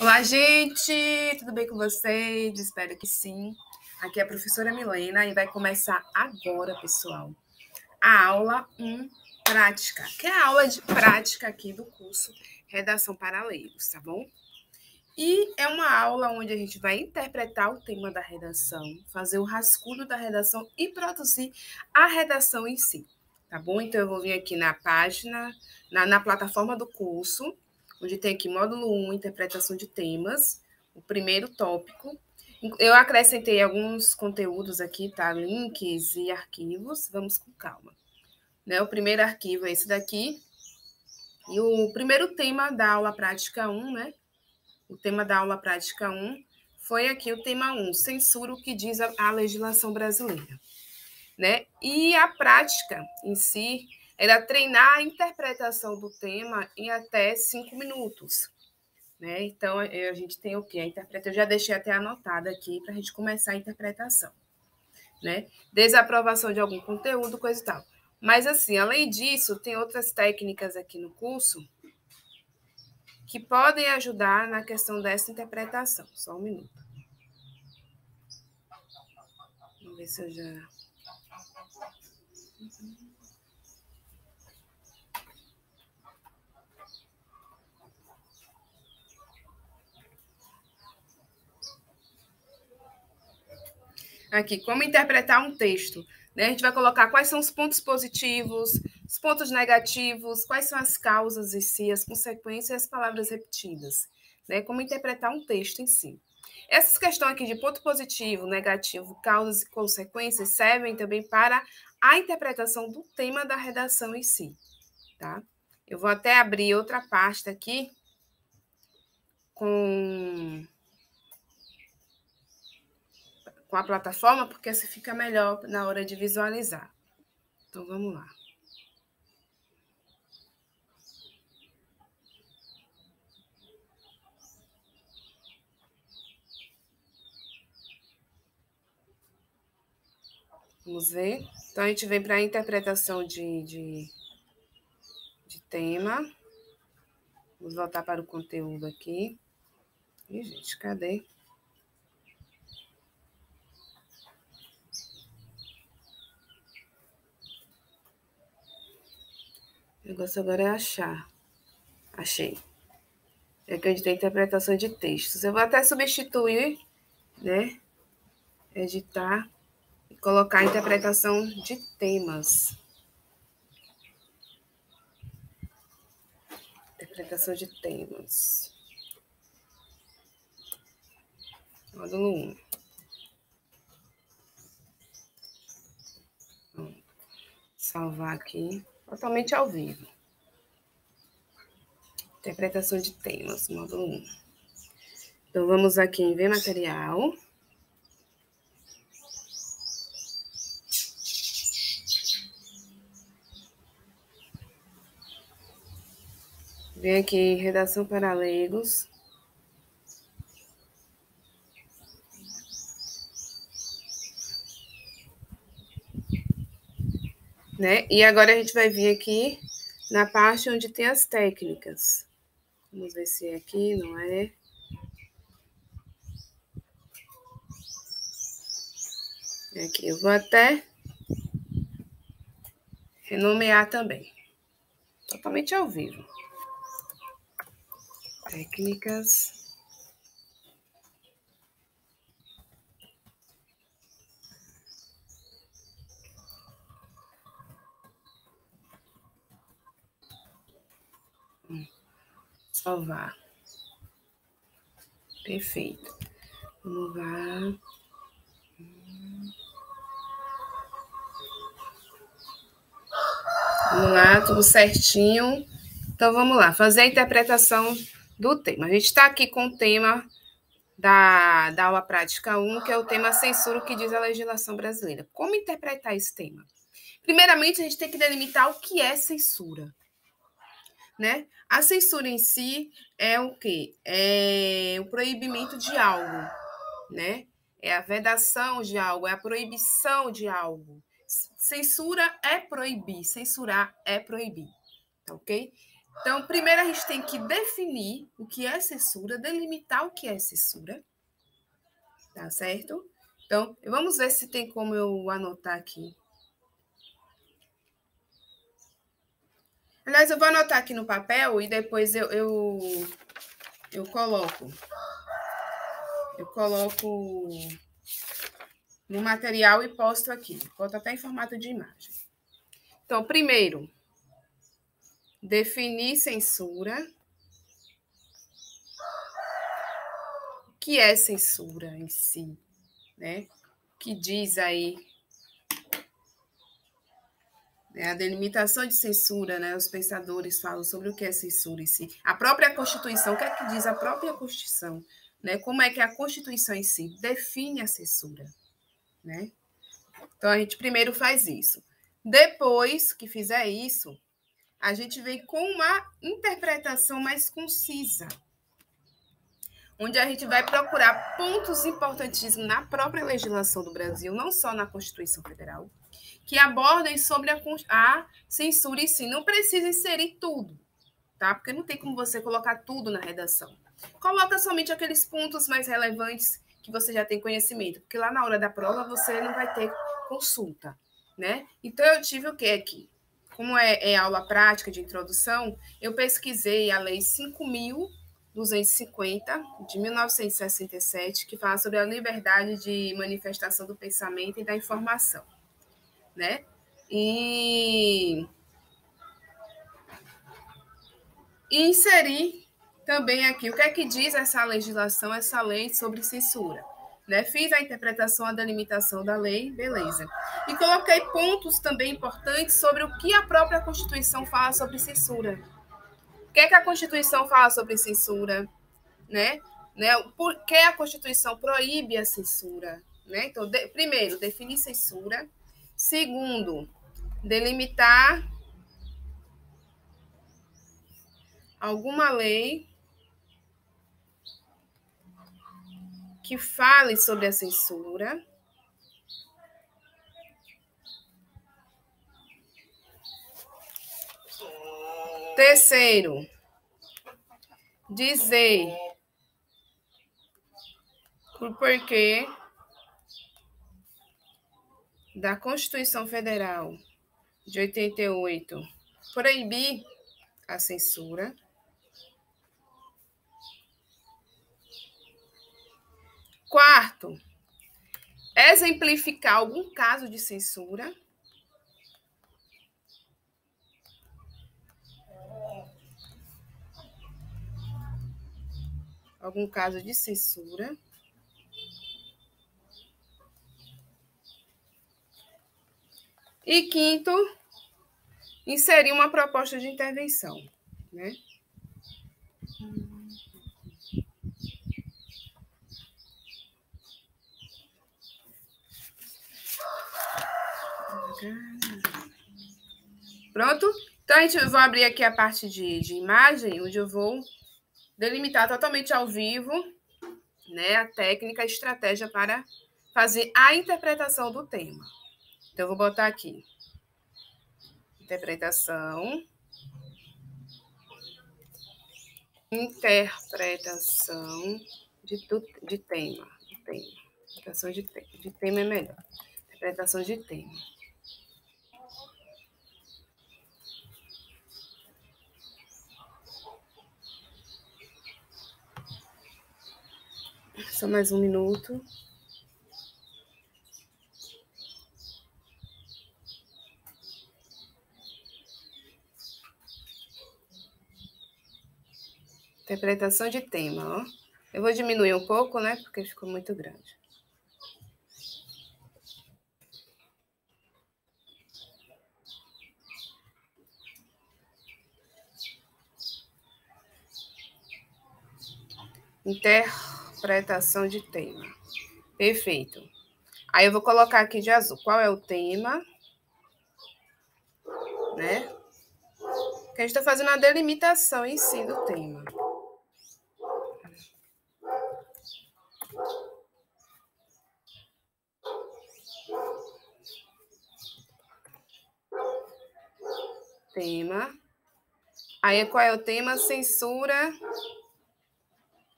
Olá, gente! Tudo bem com vocês? Espero que sim. Aqui é a professora Milena e vai começar agora, pessoal, a aula 1 prática, que é a aula de prática aqui do curso Redação para Leigos, tá bom? E é uma aula onde a gente vai interpretar o tema da redação, fazer o rascunho da redação e produzir a redação em si, tá bom? Então, eu vou vir aqui na página, na plataforma do curso, onde tem aqui módulo 1, interpretação de temas, o primeiro tópico. Eu acrescentei alguns conteúdos aqui, tá? Links e arquivos. Vamos com calma. Né? O primeiro arquivo é esse daqui. E o primeiro tema da aula prática 1, né? O tema da aula prática 1 foi aqui o tema 1, censura o que diz a legislação brasileira. Né? E a prática em si era treinar a interpretação do tema em até 5 minutos. Né? Então, a gente tem o quê? A interpretação, eu já deixei até anotado aqui para a gente começar a interpretação. Né? Desaprovação de algum conteúdo, coisa e tal. Mas, assim, além disso, tem outras técnicas aqui no curso que podem ajudar na questão dessa interpretação. Só um minuto. Vamos ver se eu já... Aqui, como interpretar um texto. Né? A gente vai colocar quais são os pontos positivos, os pontos negativos, quais são as causas em si, as consequências e as palavras repetidas. Né? Como interpretar um texto em si. Essas questões aqui de ponto positivo, negativo, causas e consequências servem também para a interpretação do tema da redação em si. Tá? Eu vou até abrir outra pasta aqui com a plataforma, porque assim fica melhor na hora de visualizar. Então, vamos lá. Vamos ver. Então, a gente vem para a interpretação de tema. Vamos voltar para o conteúdo aqui. Ih, gente, cadê? O negócio agora é achar. Achei. É que a gente tem interpretação de textos. Eu vou até substituir, né? Editar e colocar a interpretação de temas. Interpretação de temas. Módulo 1. Vamos salvar aqui. Totalmente ao vivo. Interpretação de temas, módulo 1. Então, vamos aqui em Ver Material. Vem aqui em Redação para Leigos. Né? E agora a gente vai vir aqui na parte onde tem as técnicas. Vamos ver se é aqui, não é? É aqui. Eu vou até renomear também. Totalmente ao vivo. Técnicas. Salvar. Perfeito. Vamos lá. Vamos lá, tudo certinho. Então, vamos lá, fazer a interpretação do tema. A gente está aqui com o tema da aula prática 1, que é o tema censura o que diz a legislação brasileira. Como interpretar esse tema? Primeiramente, a gente tem que delimitar o que é censura. Né? A censura em si é o quê? É o proibimento de algo, né? É a vedação de algo, é a proibição de algo. Censura é proibir, censurar é proibir, tá ok? Então, primeiro a gente tem que definir o que é censura, delimitar o que é censura, tá certo? Então, vamos ver se tem como eu anotar aqui. Aliás, eu vou anotar aqui no papel e depois eu coloco. Eu coloco no material e posto aqui. Boto até em formato de imagem. Então, primeiro, definir censura. O que é censura em si, né? O que diz aí, né? A delimitação de censura, né? Os pensadores falam sobre o que é censura em si. A própria Constituição, o que é que diz a própria Constituição? Né? Como é que a Constituição em si define a censura, né? Então, a gente primeiro faz isso. Depois que fizer isso, a gente vem com uma interpretação mais concisa, onde a gente vai procurar pontos importantíssimos na própria legislação do Brasil, não só na Constituição Federal, que abordem sobre a censura em si. Não precisa inserir tudo, tá? Porque não tem como você colocar tudo na redação. Coloca somente aqueles pontos mais relevantes que você já tem conhecimento, porque lá na hora da prova você não vai ter consulta, né? Então, eu tive o que aqui? Como é aula prática de introdução, eu pesquisei a Lei 5.250, de 1967, que fala sobre a liberdade de manifestação do pensamento e da informação, né? E inseri também aqui o que é que diz essa legislação, essa lei sobre censura. Né? Fiz a interpretação, a delimitação da lei, beleza. E coloquei pontos também importantes sobre o que a própria Constituição fala sobre censura. O que é que a Constituição fala sobre censura? Né? Por que a Constituição proíbe a censura? Né? Então, primeiro, definir censura. Segundo, delimitar alguma lei que fale sobre a censura. Terceiro, dizer o porquê da Constituição Federal de 88 proibir a censura. Quarto, exemplificar algum caso de censura. Algum caso de censura. E quinto, inserir uma proposta de intervenção, né? Pronto? Então, eu vou abrir aqui a parte de imagem, onde eu vou delimitar totalmente ao vivo, né, a técnica, a estratégia para fazer a interpretação do tema. Então, eu vou botar aqui. Interpretação. Interpretação de tema. Interpretação de tema é melhor. Interpretação de tema. Só mais um minuto. Interpretação de tema, ó. Eu vou diminuir um pouco, né? Porque ficou muito grande. Interpretação de tema. Perfeito. Aí eu vou colocar aqui de azul. Qual é o tema? Né? Que a gente está fazendo a delimitação em si do tema. Tema. Aí, qual é o tema? Censura.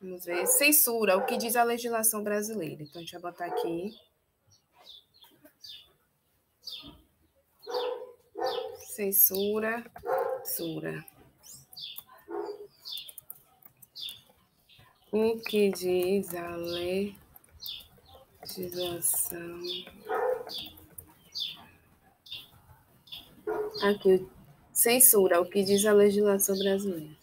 Vamos ver. Censura, o que diz a legislação brasileira. Então, a gente vai botar aqui. Censura. Censura. O que diz a legislação. Aqui, censura, o que diz a legislação brasileira.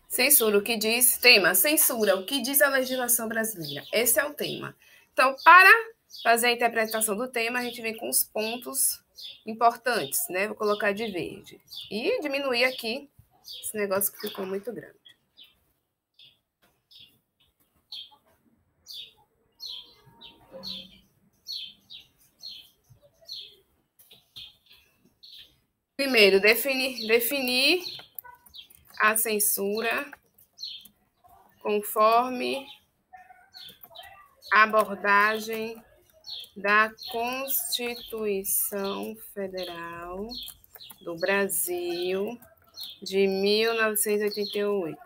Censura, o que diz... Tema, censura, o que diz a legislação brasileira. Esse é o tema. Então, para fazer a interpretação do tema, a gente vem com os pontos importantes, né? Vou colocar de verde. E diminuir aqui esse negócio que ficou muito grande. Primeiro, definir a censura conforme a abordagem da Constituição Federal do Brasil de 1988.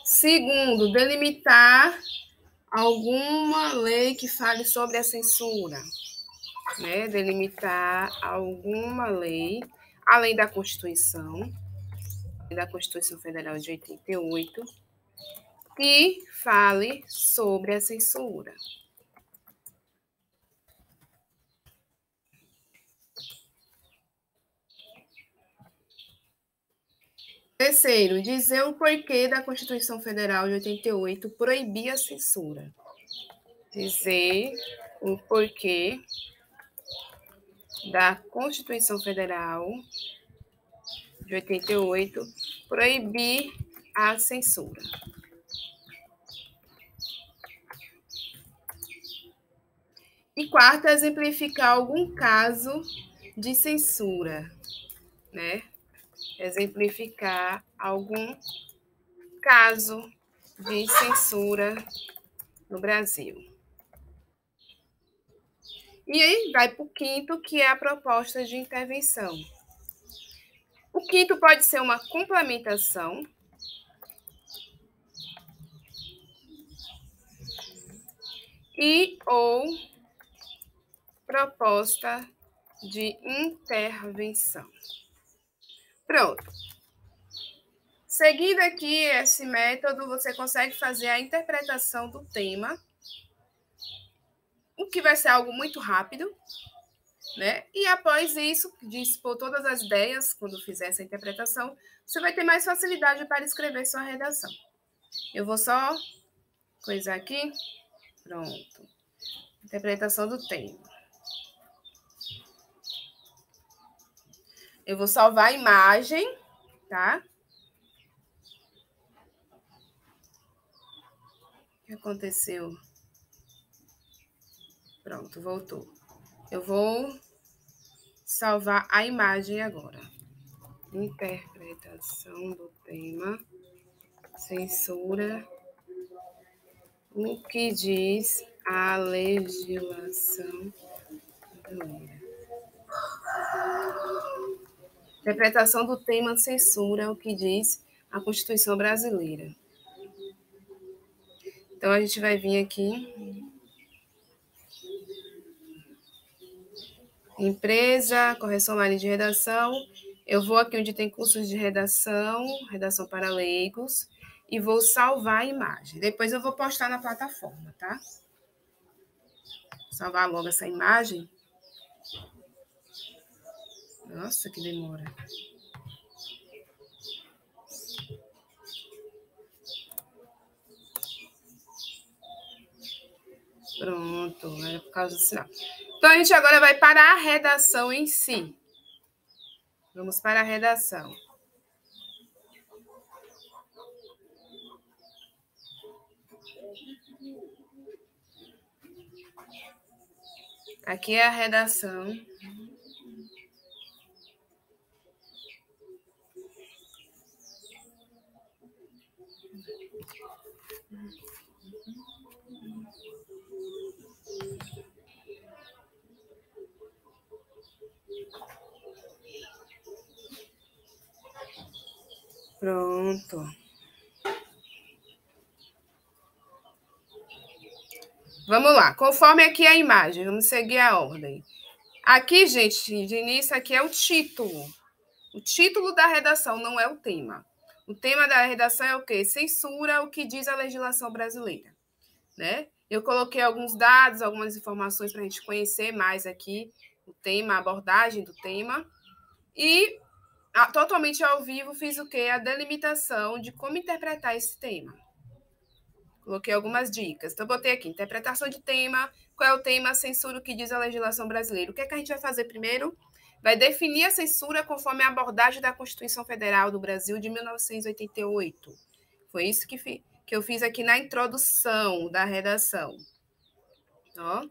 Segundo, delimitar alguma lei que fale sobre a censura, né? Delimitar alguma lei, além da Constituição Federal de 88, que fale sobre a censura. Terceiro, dizer o porquê da Constituição Federal de 88 proibir a censura. Dizer o porquê da Constituição Federal de 88 proibir a censura. E quarto, exemplificar algum caso de censura, né? Exemplificar algum caso de censura no Brasil. E aí vai para o quinto, que é a proposta de intervenção. O quinto pode ser uma complementação e ou proposta de intervenção. Pronto. Seguindo aqui esse método, você consegue fazer a interpretação do tema, o que vai ser algo muito rápido, né? E após isso, de expor todas as ideias, quando fizer essa interpretação, você vai ter mais facilidade para escrever sua redação. Eu vou só coisar aqui. Pronto. Interpretação do tema. Eu vou salvar a imagem, tá? O que aconteceu? Pronto, voltou. Eu vou salvar a imagem agora. Interpretação do tema. Censura. O que diz a legislação brasileira? Interpretação do tema censura, o que diz a Constituição brasileira. Então, a gente vai vir aqui. Empresa, correção online de redação. Eu vou aqui onde tem cursos de redação, redação para leigos, e vou salvar a imagem. Depois eu vou postar na plataforma, tá? Salvar logo essa imagem. Nossa, que demora. Pronto, é por causa do sinal. Então, a gente agora vai para a redação em si. Vamos para a redação. Aqui é a redação. Pronto. Vamos lá. Conforme aqui a imagem, vamos seguir a ordem. Aqui, gente, de início, aqui é o título. O título da redação não é o tema. O tema da redação é o quê? Censura, o que diz a legislação brasileira, né? Eu coloquei alguns dados, algumas informações para a gente conhecer mais aqui o tema, a abordagem do tema. E, totalmente ao vivo, fiz o quê? A delimitação de como interpretar esse tema. Coloquei algumas dicas. Então, botei aqui, interpretação de tema. Qual é o tema? Censura, o que diz a legislação brasileira. O que é que a gente vai fazer primeiro? Vai definir a censura conforme a abordagem da Constituição Federal do Brasil de 1988. Foi isso que eu fiz aqui na introdução da redação. Ó.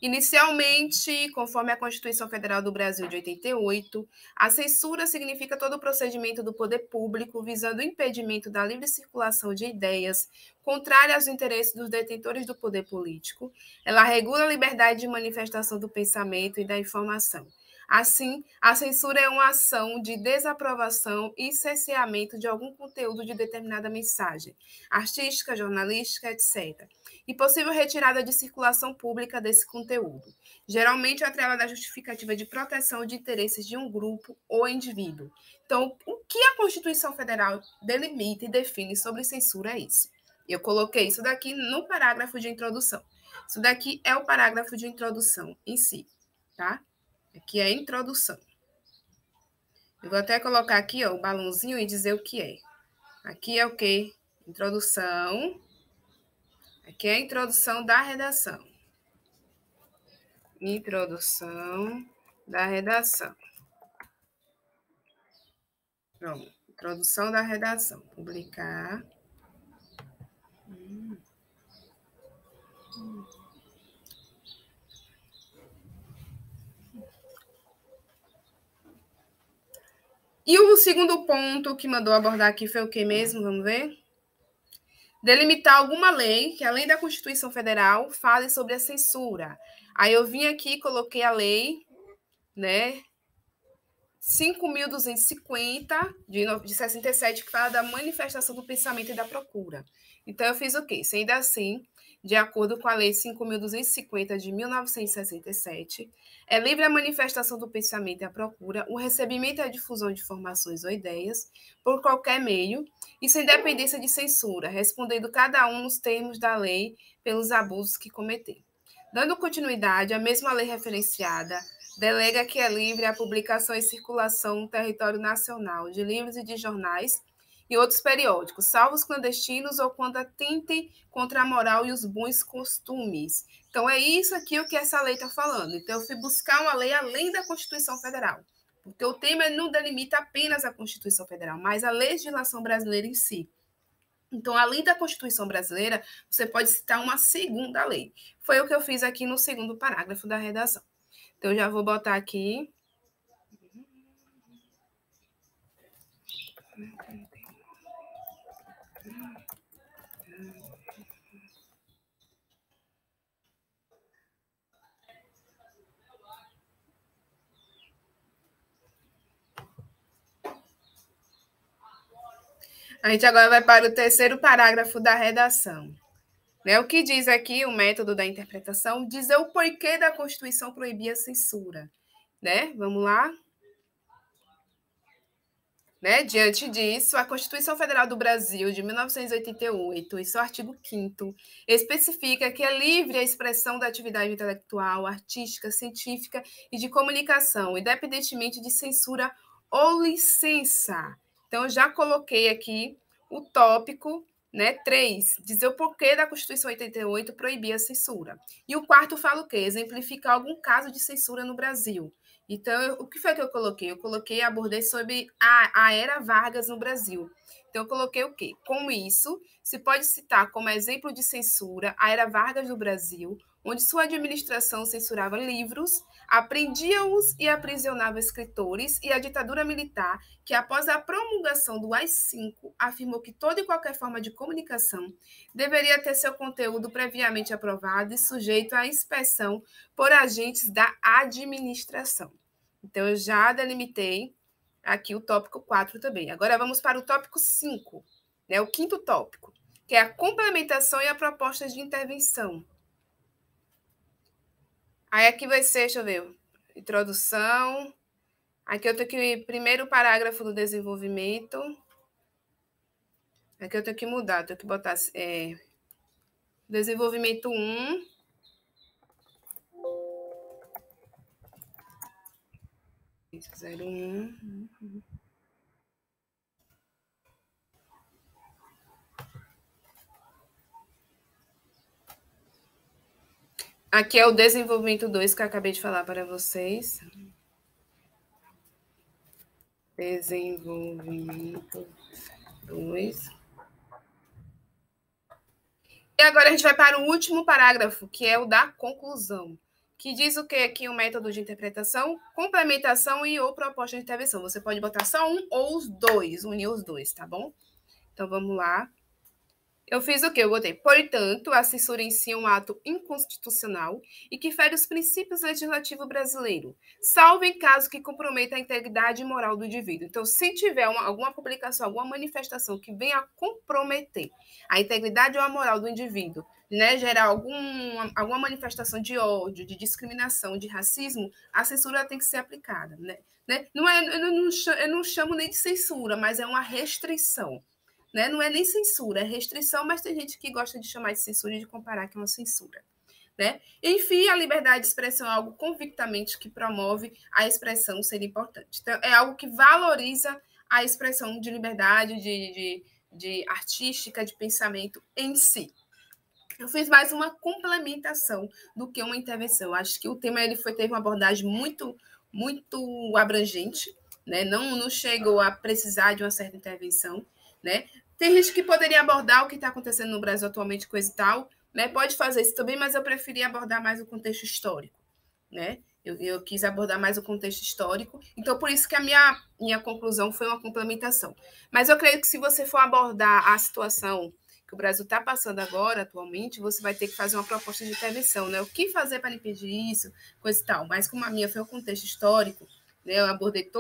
Inicialmente, conforme a Constituição Federal do Brasil de 88, a censura significa todo o procedimento do poder público visando o impedimento da livre circulação de ideias contrárias aos interesses dos detentores do poder político. Ela regula a liberdade de manifestação do pensamento e da informação. Assim, a censura é uma ação de desaprovação e cerceamento de algum conteúdo de determinada mensagem, artística, jornalística, etc., e possível retirada de circulação pública desse conteúdo, geralmente atrelada à justificativa de proteção de interesses de um grupo ou indivíduo. Então, o que a Constituição Federal delimita e define sobre censura é isso. Eu coloquei isso daqui no parágrafo de introdução. Isso daqui é o parágrafo de introdução em si, tá? Aqui é a introdução. Eu vou até colocar aqui, ó, o balãozinho e dizer o que é. Aqui é o quê? Introdução. Aqui é a introdução da redação. Introdução da redação. Pronto. Introdução da redação. Publicar. E o segundo ponto que mandou abordar aqui foi o que mesmo? Vamos ver? Delimitar alguma lei que, além da Constituição Federal, fale sobre a censura. Aí eu vim aqui e coloquei a lei, né, 5.250, de 67, que fala da manifestação do pensamento e da procura. Então, eu fiz o quê? Sendo assim, de acordo com a Lei 5.250 de 1967, é livre a manifestação do pensamento e a procura, o recebimento e a difusão de informações ou ideias, por qualquer meio, e sem dependência de censura, respondendo cada um nos termos da lei pelos abusos que cometer. Dando continuidade, a mesma lei referenciada delega que é livre a publicação e circulação no território nacional de livros e de jornais e outros periódicos, salvo os clandestinos ou quando atentem contra a moral e os bons costumes. Então, é isso aqui o que essa lei está falando. Então, eu fui buscar uma lei além da Constituição Federal, porque o tema não delimita apenas a Constituição Federal, mas a legislação brasileira em si. Então, além da Constituição brasileira, você pode citar uma segunda lei. Foi o que eu fiz aqui no segundo parágrafo da redação. Então, eu já vou botar aqui. A gente agora vai para o terceiro parágrafo da redação. Né? O que diz aqui o método da interpretação? Dizer o porquê da Constituição proibir a censura. Né? Vamos lá? Né? Diante disso, a Constituição Federal do Brasil, de 1988, em seu artigo 5º, especifica que é livre a expressão da atividade intelectual, artística, científica e de comunicação, independentemente de censura ou licença. Então, eu já coloquei aqui o tópico, né, 3, dizer o porquê da Constituição 88 proibir a censura. E o quarto fala o quê? Exemplificar algum caso de censura no Brasil. Então, o que foi que eu coloquei? Eu abordei sobre a era Vargas no Brasil. Então, eu coloquei o quê? Com isso, se pode citar como exemplo de censura a Era Vargas do Brasil, onde sua administração censurava livros, apreendia-os e aprisionava escritores, e a ditadura militar, que após a promulgação do AI-5, afirmou que toda e qualquer forma de comunicação deveria ter seu conteúdo previamente aprovado e sujeito à inspeção por agentes da administração. Então, eu já delimitei aqui o tópico 4 também. Agora vamos para o tópico 5, né, o quinto tópico, que é a complementação e a proposta de intervenção. Aí aqui vai ser, deixa eu ver, introdução. Aqui eu tenho que, primeiro parágrafo do desenvolvimento. Aqui eu tenho que mudar, tenho que botar desenvolvimento 1. Zero um. Aqui é o desenvolvimento 2 que eu acabei de falar para vocês. Desenvolvimento 2. E agora a gente vai para o último parágrafo, que é o da conclusão, que diz o que aqui? O método de interpretação, complementação e ou proposta de intervenção. Você pode botar só um ou os dois, unir os dois, tá bom? Então, vamos lá. Eu fiz o quê? Eu botei, portanto, a censura em si é um ato inconstitucional e que fere os princípios legislativos brasileiros, salvo em caso que comprometa a integridade moral do indivíduo. Então, se tiver alguma publicação, alguma manifestação que venha a comprometer a integridade ou a moral do indivíduo, né, gerar alguma manifestação de ódio, de discriminação, de racismo, a censura tem que ser aplicada. Né? Não é, eu não chamo nem de censura, mas é uma restrição. Né? Não é nem censura, é restrição, mas tem gente que gosta de chamar de censura e de comparar que é uma censura. Né? Enfim, a liberdade de expressão é algo convictamente que promove a expressão ser importante. Então, é algo que valoriza a expressão de liberdade, de artística, de pensamento em si. Eu fiz mais uma complementação do que uma intervenção. Acho que o tema teve uma abordagem muito abrangente, né? Não chegou a precisar de uma certa intervenção, né? Tem gente que poderia abordar o que está acontecendo no Brasil atualmente, coisa e tal, né? Pode fazer isso também, mas eu preferi abordar mais o contexto histórico, né? Eu quis abordar mais o contexto histórico, então por isso que a minha conclusão foi uma complementação. Mas eu creio que se você for abordar a situação que o Brasil está passando agora, atualmente, você vai ter que fazer uma proposta de intervenção, né? O que fazer para impedir isso, coisa e tal. Mas como a minha foi um contexto histórico, né? Eu abordei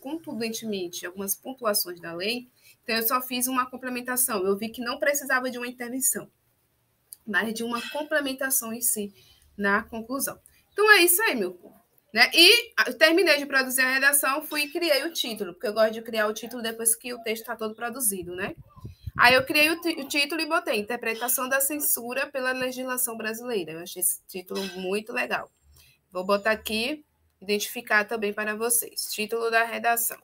contundentemente algumas pontuações da lei, então eu só fiz uma complementação. Eu vi que não precisava de uma intervenção, mas de uma complementação em si na conclusão. Então é isso aí, meu povo. Né? E eu terminei de produzir a redação, fui e criei o título, porque eu gosto de criar o título depois que o texto está todo produzido, né? Aí eu criei o título e botei Interpretação da Censura pela Legislação Brasileira. Eu achei esse título muito legal. Vou botar aqui, identificar também para vocês. Título da redação.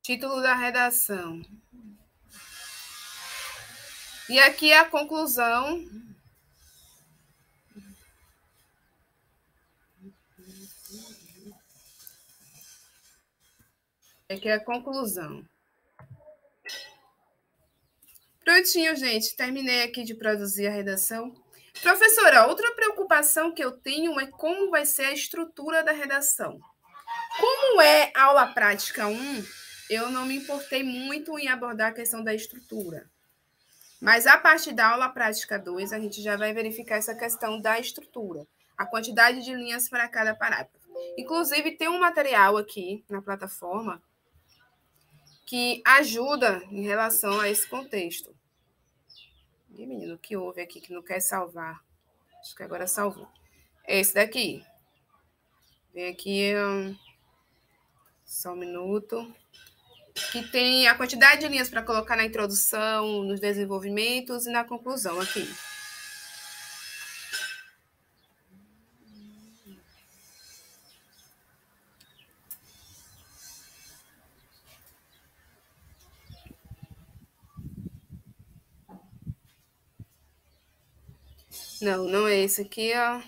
Título da redação. E aqui a conclusão. Aqui é a conclusão. Prontinho, gente. Terminei aqui de produzir a redação. Professora, outra preocupação que eu tenho é como vai ser a estrutura da redação. Como é aula prática 1, eu não me importei muito em abordar a questão da estrutura. Mas a partir da aula prática 2, a gente já vai verificar essa questão da estrutura, a quantidade de linhas para cada parágrafo. Inclusive, tem um material aqui na plataforma que ajuda em relação a esse contexto. E, menino, o que houve aqui que não quer salvar? Acho que agora salvou. Esse daqui. Vem aqui, só um minuto. Que tem a quantidade de linhas para colocar na introdução, nos desenvolvimentos e na conclusão aqui. Não, não é esse aqui, ó.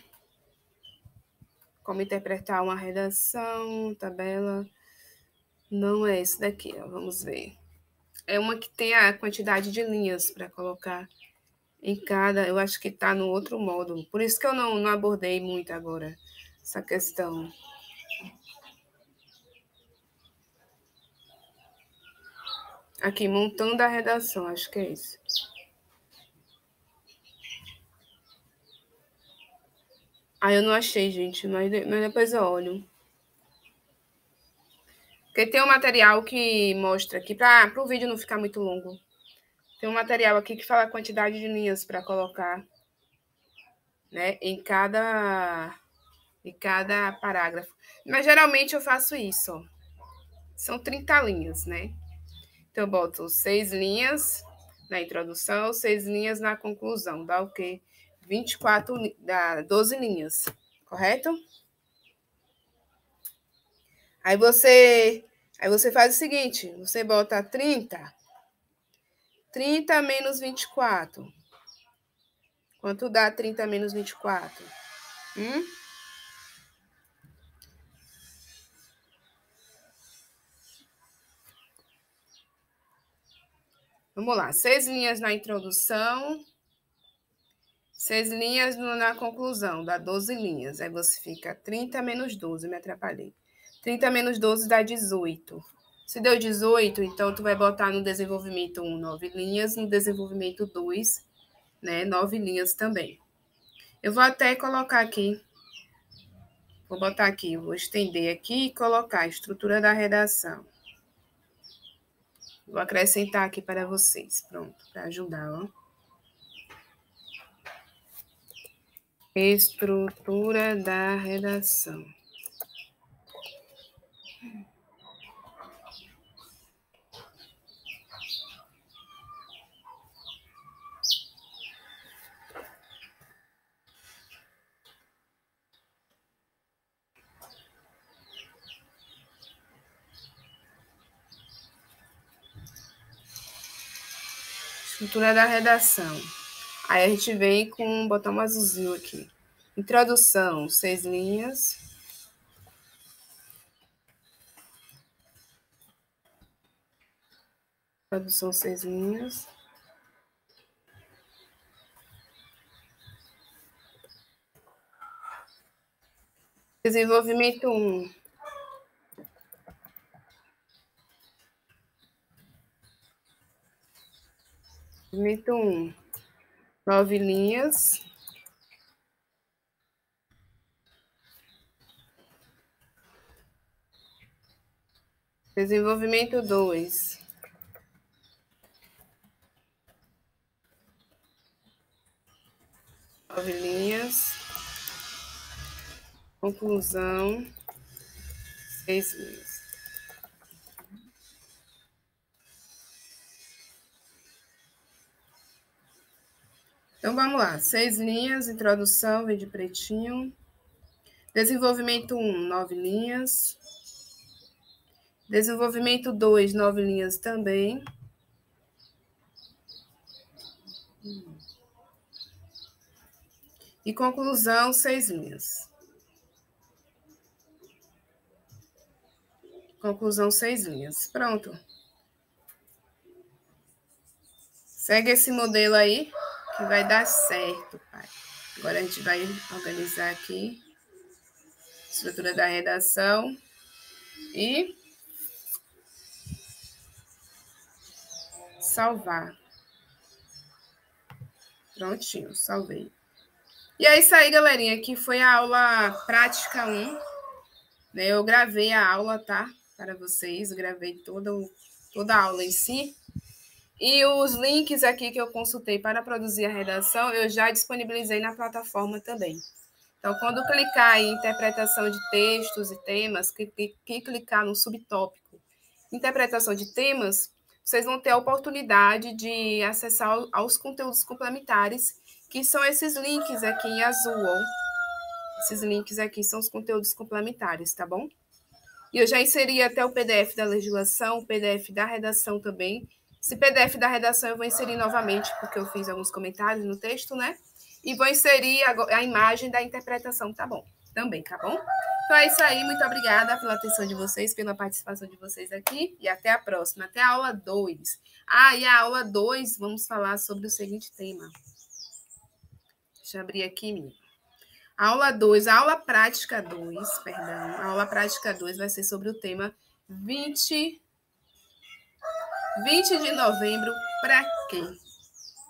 Como interpretar uma redação, tabela. Não é esse daqui, ó. Vamos ver. É uma que tem a quantidade de linhas para colocar em cada. Eu acho que está no outro módulo. Por isso que eu não abordei muito agora essa questão. Aqui, montando a redação, acho que é isso. Eu não achei, gente, mas depois eu olho. Porque tem um material que mostra aqui, para o vídeo não ficar muito longo. Tem um material aqui que fala a quantidade de linhas para colocar, né, em cada parágrafo. Mas geralmente eu faço isso, ó. São 30 linhas, né? Então eu boto 6 linhas na introdução, 6 linhas na conclusão. Dá o quê? 24, dá 12 linhas, correto? Aí você faz o seguinte, você bota 30 menos 24. Quanto dá 30 menos 24? Vamos lá, 6 linhas na introdução, 6 linhas na conclusão, dá 12 linhas. Aí você fica 30 menos 12, me atrapalhei. 30 menos 12 dá 18. Se deu 18, então tu vai botar no desenvolvimento 1, 9 linhas, no desenvolvimento 2, né, 9 linhas também. Eu vou até colocar aqui, vou botar aqui, vou estender aqui e colocar a estrutura da redação. Vou acrescentar aqui para vocês, pronto, para ajudar, ó. Estrutura da redação. Estrutura da redação. Aí a gente vem com um botão azulzinho aqui. Introdução, 6 linhas. Introdução, 6 linhas. Desenvolvimento 1. Desenvolvimento 1. 9 linhas. Desenvolvimento 2. 9 linhas. Conclusão, 6 linhas. Então, vamos lá. 6 linhas, introdução, vem de pretinho. Desenvolvimento 1, 9 linhas. Desenvolvimento 2, 9 linhas também. E conclusão, 6 linhas. Conclusão, 6 linhas. Pronto. Segue esse modelo aí, que vai dar certo, pai. Agora a gente vai organizar aqui. Estrutura da redação. E salvar. Prontinho, salvei. E é isso aí, galerinha, que foi a aula prática 1. Né? Eu gravei a aula, tá? Para vocês, gravei toda a aula em si. E os links aqui que eu consultei para produzir a redação, eu já disponibilizei na plataforma também. Então, quando clicar em interpretação de textos e temas, que clicar no subtópico interpretação de temas, vocês vão ter a oportunidade de acessar aos conteúdos complementares, que são esses links aqui em azul, ó. Esses links aqui são os conteúdos complementares, tá bom? E eu já inseri até o PDF da legislação, o PDF da redação também. Esse PDF da redação eu vou inserir novamente, porque eu fiz alguns comentários no texto, né? E vou inserir a imagem da interpretação, tá bom? Também, tá bom? Então é isso aí, muito obrigada pela atenção de vocês, pela participação de vocês aqui e até a próxima, até a aula 2. E a aula 2, vamos falar sobre o seguinte tema. Deixa eu abrir aqui, menino. Aula 2, a aula prática 2, perdão. A aula prática 2 vai ser sobre o tema 20 de novembro, para quê?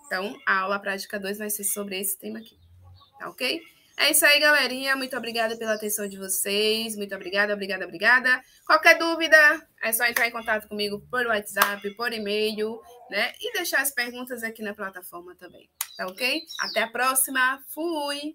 Então, a aula prática 2 vai ser sobre esse tema aqui, tá ok? É isso aí, galerinha. Muito obrigada pela atenção de vocês. Muito obrigada. Qualquer dúvida, é só entrar em contato comigo por WhatsApp, por e-mail, né? E deixar as perguntas aqui na plataforma também, tá ok? Até a próxima. Fui!